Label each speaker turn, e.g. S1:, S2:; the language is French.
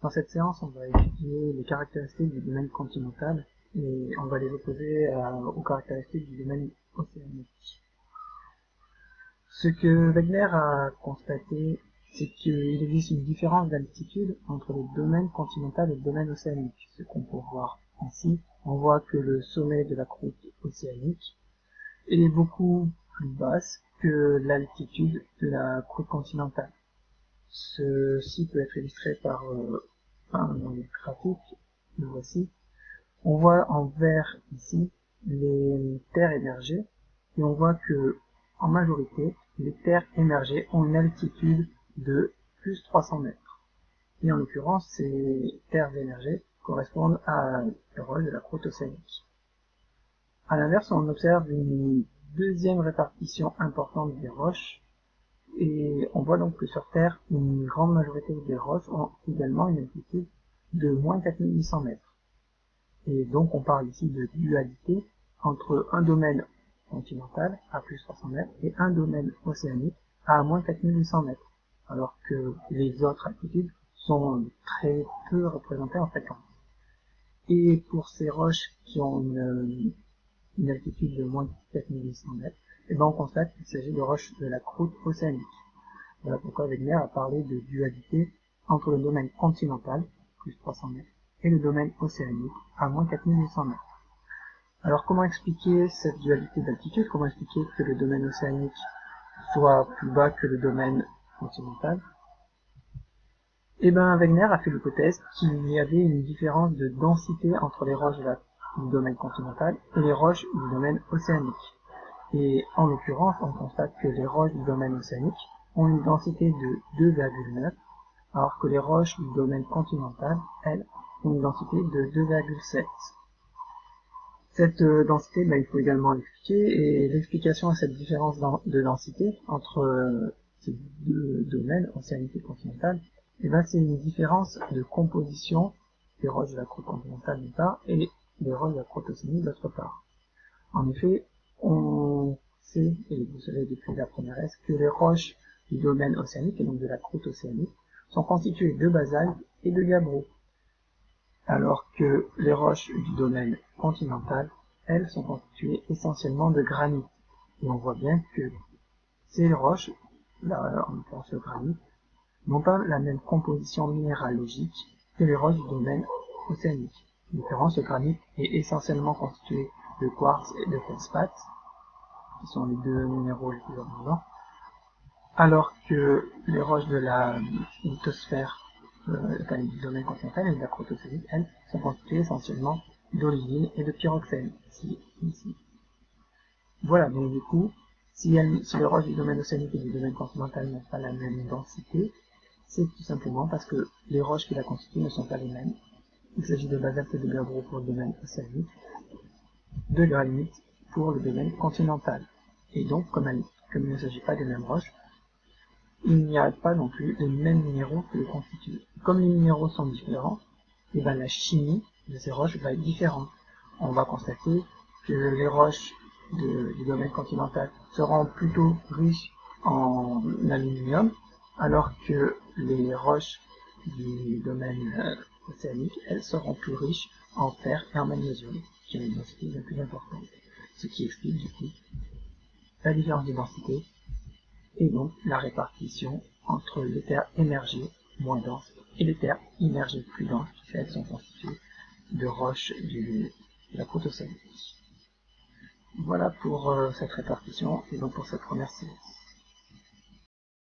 S1: Dans cette séance, on va étudier les caractéristiques du domaine continental et on va les opposer aux caractéristiques du domaine océanique. Ce que Wegener a constaté, c'est qu'il existe une différence d'altitude entre le domaine continental et le domaine océanique. Ce qu'on peut voir ici, on voit que le sommet de la croûte océanique est beaucoup plus basse que l'altitude de la croûte continentale. Ceci peut être illustré par un graphique, le voici. On voit en vert ici les terres émergées et on voit que en majorité les terres émergées ont une altitude de plus 300 mètres. Et en l'occurrence, ces terres émergées correspondent à les roches de la croûte océanique. À l'inverse, on observe une deuxième répartition importante des roches. Et on voit donc que sur Terre, une grande majorité des roches ont également une altitude de moins 4800 mètres. Et donc on parle ici de dualité entre un domaine continental à plus 300 mètres et un domaine océanique à moins 4800 mètres, alors que les autres altitudes sont très peu représentées en fréquence. Et pour ces roches qui ont une altitude de moins 4800 mètres, on constate qu'il s'agit de roches de la croûte océanique. Voilà pourquoi Wegener a parlé de dualité entre le domaine continental, plus 300 mètres, et le domaine océanique, à moins 4800 mètres. Alors comment expliquer cette dualité d'altitude? Comment expliquer que le domaine océanique soit plus bas que le domaine continental? Wegener a fait l'hypothèse qu'il y avait une différence de densité entre les roches du domaine continental et les roches du domaine océanique. Et en l'occurrence, on constate que les roches du domaine océanique ont une densité de 2,9, alors que les roches du domaine continental, elles, ont une densité de 2,7. Cette densité, il faut également l'expliquer, et l'explication à cette différence de densité entre ces deux domaines, océanique et continental, c'est une différence de composition des roches de la croûte continentale d'une part et des roches de la croûte océanique d'autre part. En effet, on sait, et vous savez depuis la première S, que les roches du domaine océanique, et donc de la croûte océanique, sont constituées de basalte et de gabbro, alors que les roches du domaine continental, elles, sont constituées essentiellement de granit. Et on voit bien que ces roches, là en l'occurrence le granit, n'ont pas la même composition minéralogique que les roches du domaine océanique. En l'occurrence, le granit est essentiellement constitué de quartz et de feldspath, qui sont les deux minéraux les plus abondants, alors que les roches de la lithosphère du domaine continental et de la croûte océanique, elles, sont constituées essentiellement d'olivine et de pyroxène, ici. Voilà, donc du coup, si les roches du domaine océanique et du domaine continental n'ont pas la même densité, c'est tout simplement parce que les roches qui la constituent ne sont pas les mêmes. Il s'agit de basalte et de gabbro pour le domaine océanique, de granit pour le domaine continental. Et donc, comme il ne s'agit pas des mêmes roches, il n'y a pas non plus les mêmes minéraux qui les constituent. Comme les minéraux sont différents, la chimie de ces roches va être différente. On va constater que les roches du domaine continental seront plutôt riches en aluminium, alors que les roches du domaine océanique, elles seront plus riches en fer et en magnésium, qui ont une densité bien plus importante. Ce qui explique du coup la différence de densité et donc la répartition entre les terres émergées moins denses et les terres immergées plus denses, qui elles sont constituées de roches de la croûte océanique. Voilà pour cette répartition et donc pour cette première séance.